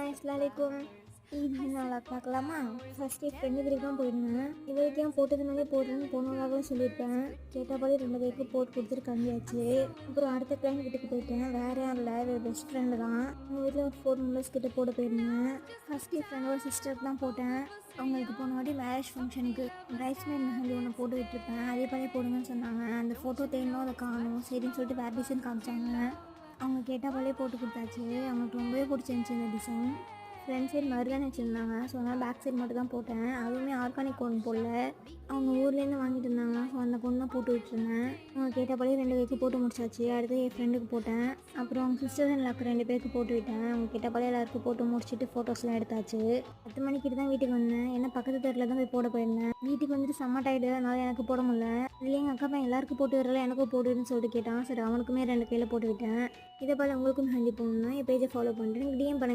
Hi அஸ்ஸலாமு ஈத் நல்லா பார்க்கலாமா. ஃபஸ்ட்டு என் ஃப்ரெண்டு வீட்டுக்கு தான் போயிருந்தேன். இவளுக்கு ஏன் போட்டதுனாலே போடுறேன்னு போனதாகவும் சொல்லியிருப்பேன். கேட்டாப்பாலே 2 பேருக்கு போட்டு கொடுத்துட்டு கிளம்பியாச்சு. அப்புறம் அடுத்த கிளைண்ட் வீட்டுக்கு போயிட்டேன். வேறு யாரும் இல்லை, இவள் பெஸ்ட் ஃப்ரெண்டு தான். அவங்க வீட்டில் ஒரு 4 மெம்பர்ஸ் கிட்ட போட போயிருந்தேன். ஃபஸ்ட்டு என் ஃப்ரெண்டோட சிஸ்டருக்கு தான் போட்டேன். அவங்களுக்கு போன வாட்டி மேரேஜ் ஃபங்க்ஷனுக்கு பிரைட்ஸ்மேட் மெஹந்தி ஒன்று போட்டு விட்டுருப்பேன். அதே பாலே போடுங்கன்னு சொன்னாங்க. அந்த ஃபோட்டோ தேடணும், அதை காணும். சரின்னு சொல்லிட்டு வேறு டிசைன் காமிச்சாங்க. அவங்க கேட்டாப்பாலே போட்டு கொடுத்தாச்சு. அவங்களுக்கு ரொம்பவே பிடிச்சிருந்துச்சி இந்த டிசைன். ஃப்ரண்ட் சைடு மருதானி வச்சுருந்தாங்க. ஸோ அதனால் பேக் சைடு மட்டும் தான் போட்டேன். அதுவுமே ஆர்கானிக் ஒன்று போடல. அவங்க ஊர்லேருந்து வாங்கிட்டு இருந்தாங்க. ஸோ அந்த பொண்ணு தான் போட்டு விட்டுருந்தேன். அவங்க கேட்டபடி 2 பேருக்கு போட்டு முடிச்சாச்சு. அடுத்து என் ஃப்ரெண்டுக்கு போட்டேன். அப்புறம் அவங்க சிஸ்டர்ஸ் அண்ட் லாக்கு 2 பேருக்கு போட்டு விட்டேன். அவங்க கேட்டபடி எல்லாருக்கும் போட்டு முடிச்சுட்டு ஃபோட்டோஸ்லாம் எடுத்தாச்சு. 10 மணிக்கிட்ட தான் வீட்டுக்கு வந்தேன். ஏன்னா பக்கத்து தெருவில் தான் போய் போட போயிருந்தேன். வீட்டுக்கு வந்துட்டு செம்ம டயர்டு, அதனால் எனக்கு போட முடியல. இல்லை எங்கள் அக்கா பையன் எல்லாருக்கும் போட்டு வரல, எனக்கும் போட்டுன்னு சொல்லிட்டு கேட்டான். சரி அவனுக்குமே 2 கையில் போட்டு விட்டேன். இதை போல் உங்களுக்கும் ஹேண்டி போகணுன்னா என் பேஜை ஃபாலோ பண்ணிட்டு எனக்கு டிஎம் பண்ணுங்க.